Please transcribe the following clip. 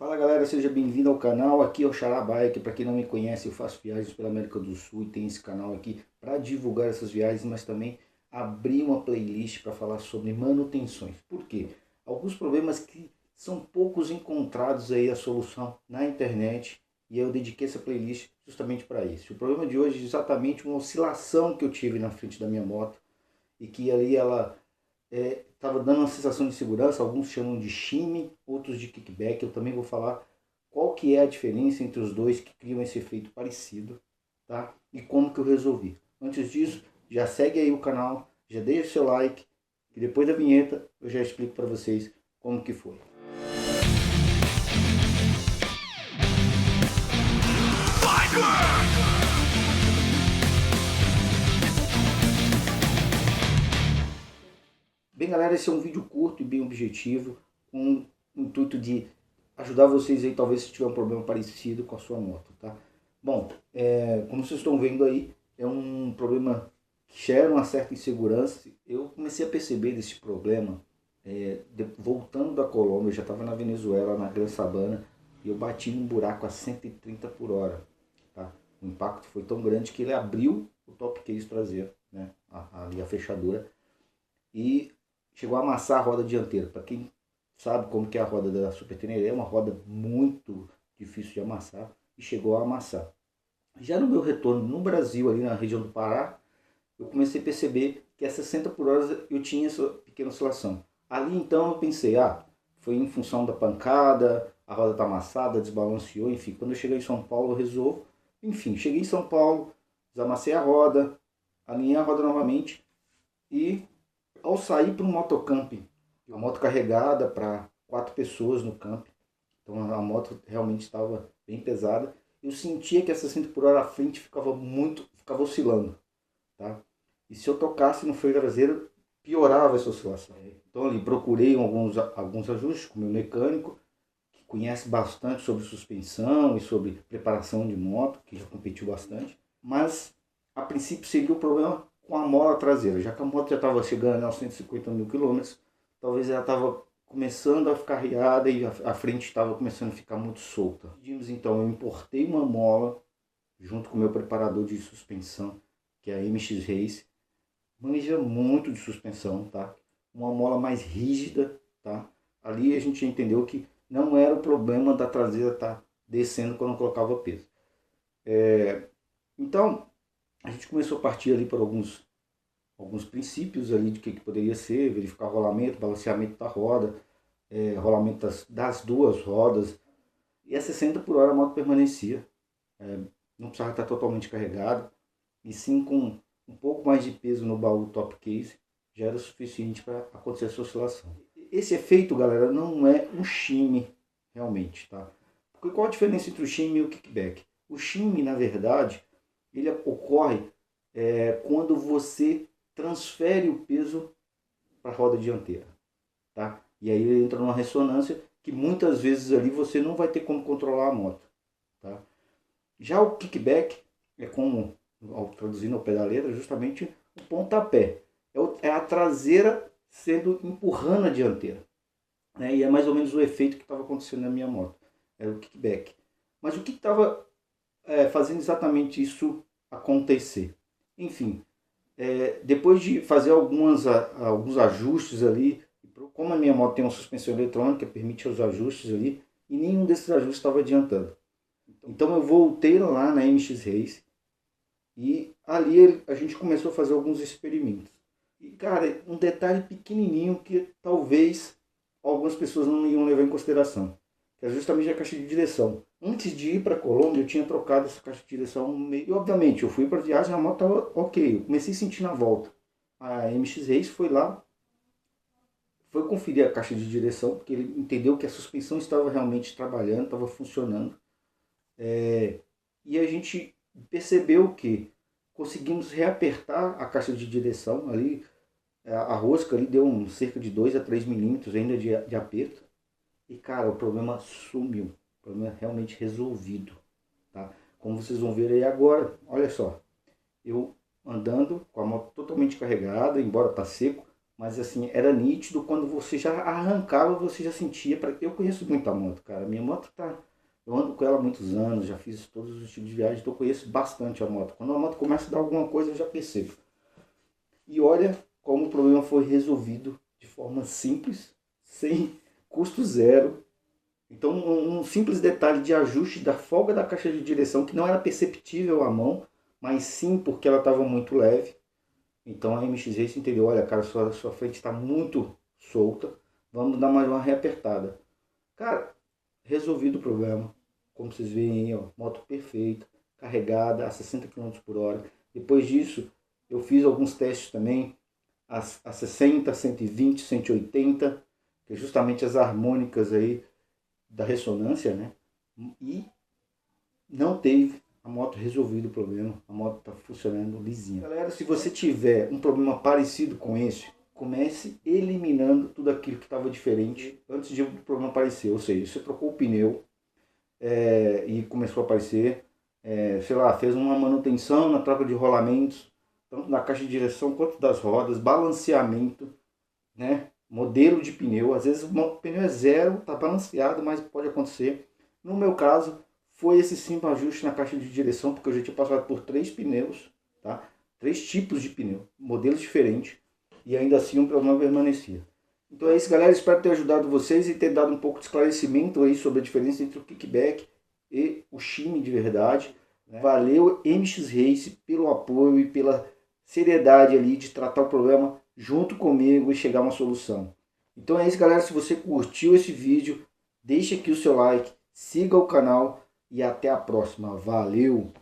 Fala galera, seja bem-vindo ao canal. Aqui é o Xará Bike. Para quem não me conhece, eu faço viagens pela América do Sul e tenho esse canal aqui para divulgar essas viagens, mas também abrir uma playlist para falar sobre manutenções. Por quê? Alguns problemas que são poucos encontrados aí a solução na internet, e eu dediquei essa playlist justamente para isso. O problema de hoje é exatamente uma oscilação que eu tive na frente da minha moto e que ali ela estava dando uma sensação de segurança. Alguns chamam de shimmy, outros de kickback. Eu também vou falar qual que é a diferença entre os dois que criam esse efeito parecido, tá? E como que eu resolvi. Antes disso, já segue aí o canal, já deixa o seu like, e depois da vinheta eu já explico para vocês como que foi. Bem galera, esse é um vídeo curto e bem objetivo, com o intuito de ajudar vocês aí, talvez se tiver um problema parecido com a sua moto, tá? Bom, como vocês estão vendo aí, é um problema que gera uma certa insegurança. Eu comecei a perceber desse problema voltando da Colômbia. Eu já estava na Venezuela, na Gran Sabana, e eu bati num buraco a 130 por hora, tá? O impacto foi tão grande que ele abriu o top case traseiro, né? Ali a fechadura, e chegou a amassar a roda dianteira. Para quem sabe como que é a roda da Super Tenere, é uma roda muito difícil de amassar, e chegou a amassar. Já no meu retorno no Brasil, ali na região do Pará, eu comecei a perceber que a 60 por hora eu tinha essa pequena oscilação. Ali então eu pensei, foi em função da pancada, a roda está amassada, desbalanceou, enfim. Quando eu cheguei em São Paulo eu resolvo. Enfim, cheguei em São Paulo, desamassei a roda, alinhei a roda novamente, e ao sair para um motocamping, uma moto carregada para 4 pessoas no camping, então a moto realmente estava bem pesada, eu sentia que a 60 por hora à frente ficava oscilando, tá? E se eu tocasse no freio traseiro, piorava essa oscilação. Então ali procurei alguns ajustes com o meu mecânico, que conhece bastante sobre suspensão e sobre preparação de moto, que já competiu bastante, mas a princípio seria o problema com a mola traseira, já que a moto já estava chegando aos 150 mil quilômetros. Talvez ela estava começando a ficar riada e a frente estava começando a ficar muito solta. Então, eu importei uma mola junto com o meu preparador de suspensão, que é a MX Race. Manja muito de suspensão, tá? Uma mola mais rígida, tá? Ali a gente entendeu que não era o problema da traseira estar descendo quando eu colocava peso. Então, a gente começou a partir ali por alguns princípios ali de que poderia ser, verificar o rolamento, balanceamento da roda, rolamento das duas rodas. E a 60 por hora a moto permanecia, não precisava estar totalmente carregado, e sim com um pouco mais de peso no baú top case, já era o suficiente para acontecer essa oscilação. Esse efeito, galera, não é um shimmy realmente, tá? Porque qual a diferença entre o shimmy e o kickback? O shimmy, na verdade, ele ocorre quando você transfere o peso para a roda dianteira, tá? E aí ele entra numa ressonância que muitas vezes ali você não vai ter como controlar a moto, tá? Já o kickback é como, traduzindo ao pé da letra, justamente o pontapé. É a traseira sendo empurrando a dianteira, né? E é mais ou menos o efeito que estava acontecendo na minha moto. Era o kickback. Mas o que estava fazendo exatamente isso acontecer? Enfim, depois de fazer alguns ajustes ali, como a minha moto tem uma suspensão eletrônica, permite os ajustes ali, e nenhum desses ajustes estava adiantando. Então eu voltei lá na MX Race, e ali a gente começou a fazer alguns experimentos. E cara, um detalhe pequenininho que talvez algumas pessoas não iam levar em consideração, que é justamente a caixa de direção. Antes de ir para a Colômbia, eu tinha trocado essa caixa de direção e obviamente eu fui para a viagem, a moto estava ok, eu comecei a sentir na volta. A MX Race foi lá, foi conferir a caixa de direção, porque ele entendeu que a suspensão estava realmente trabalhando, estava funcionando. E a gente percebeu que conseguimos reapertar a caixa de direção ali, a rosca ali deu cerca de 2 a 3 milímetros ainda de aperto. E cara, o problema sumiu, o problema é realmente resolvido, tá? Como vocês vão ver aí agora, olha só, eu andando com a moto totalmente carregada, embora tá seco, mas assim, era nítido quando você já arrancava, você já sentia. Eu conheço muito a moto, cara. Minha moto tá. Eu ando com ela há muitos anos, já fiz todos os tipos de viagem, então eu conheço bastante a moto. Quando a moto começa a dar alguma coisa, eu já percebo. E olha como o problema foi resolvido de forma simples, sem custo zero. Então, um simples detalhe de ajuste da folga da caixa de direção, que não era perceptível à mão, mas sim porque ela estava muito leve. Então a MX Race entendeu, olha cara, sua frente está muito solta, vamos dar mais uma reapertada. Cara, resolvido o problema. Como vocês veem aí, ó, moto perfeita, carregada a 60 km por hora. Depois disso, eu fiz alguns testes também, a 60, 120, 180, que é justamente as harmônicas aí da ressonância, né? E não teve a moto resolvido o problema, a moto está funcionando lisinha. Galera, se você tiver um problema parecido com esse, comece eliminando tudo aquilo que estava diferente antes de o problema aparecer. Ou seja, você trocou o pneu e começou a aparecer, sei lá, fez uma manutenção na troca de rolamentos, tanto na caixa de direção quanto das rodas, balanceamento, né? Modelo de pneu, às vezes o pneu é zero, está balanceado, mas pode acontecer. No meu caso, foi esse simples ajuste na caixa de direção, porque eu já tinha passado por 3 pneus, tá? 3 tipos de pneu, modelos diferentes, e ainda assim o problema permanecia. Então é isso, galera, espero ter ajudado vocês e ter dado um pouco de esclarecimento aí sobre a diferença entre o kickback e o shim de verdade, né? Valeu MX Race pelo apoio e pela seriedade ali de tratar o problema junto comigo e chegar a uma solução. Então é isso, galera, se você curtiu esse vídeo, deixa aqui o seu like, siga o canal e até a próxima. Valeu!